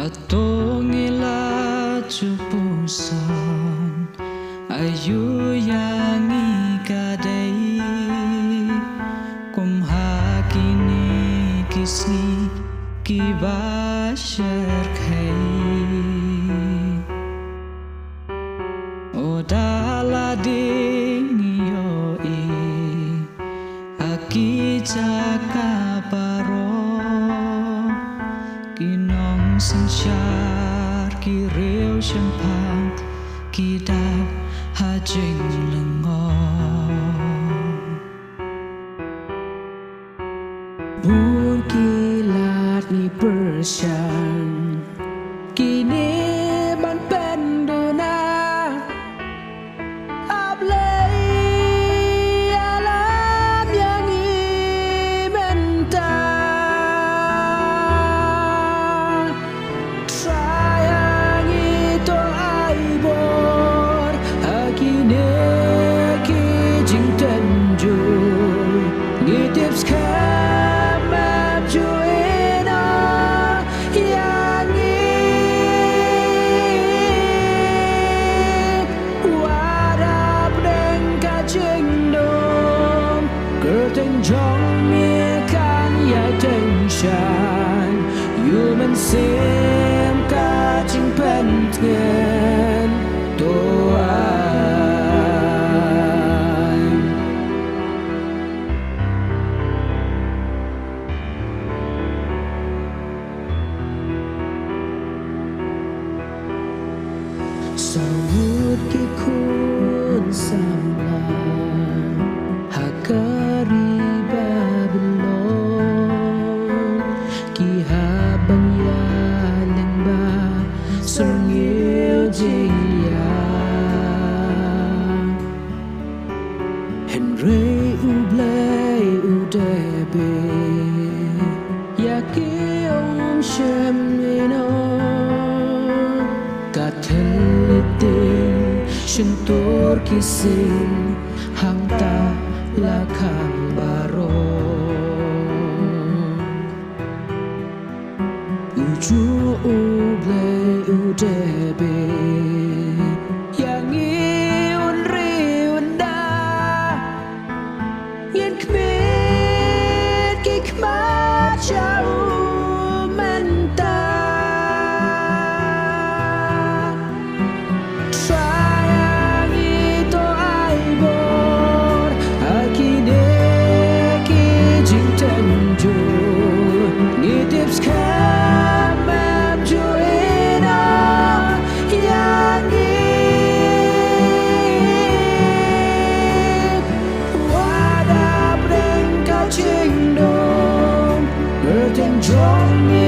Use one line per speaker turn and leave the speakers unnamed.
Atongila chupusan ayu yang ikadai kumhakini kisni kibashar khai odala dingiyo aki paro kinong sanchar ki rêu champang ki đạp ha trình lengo buồn ki lạt ni persian ki ne ban pen do na ap lei alam yang imenta sayang itu ai bor akine ki jing tenju ni tips trong mía can ya chân tràn yêu mình xem ca chính pen thiên tô anh sao hút cái khuôn sam lan hakari Henry ublay udebe yaki om shemino katelitin shentor kisin hangta lakang baro uju ublay udebe jauh mentah sayang itu ai bor akide ki jing tenju ni tips kamam juina yang wadah brengka jing dong trong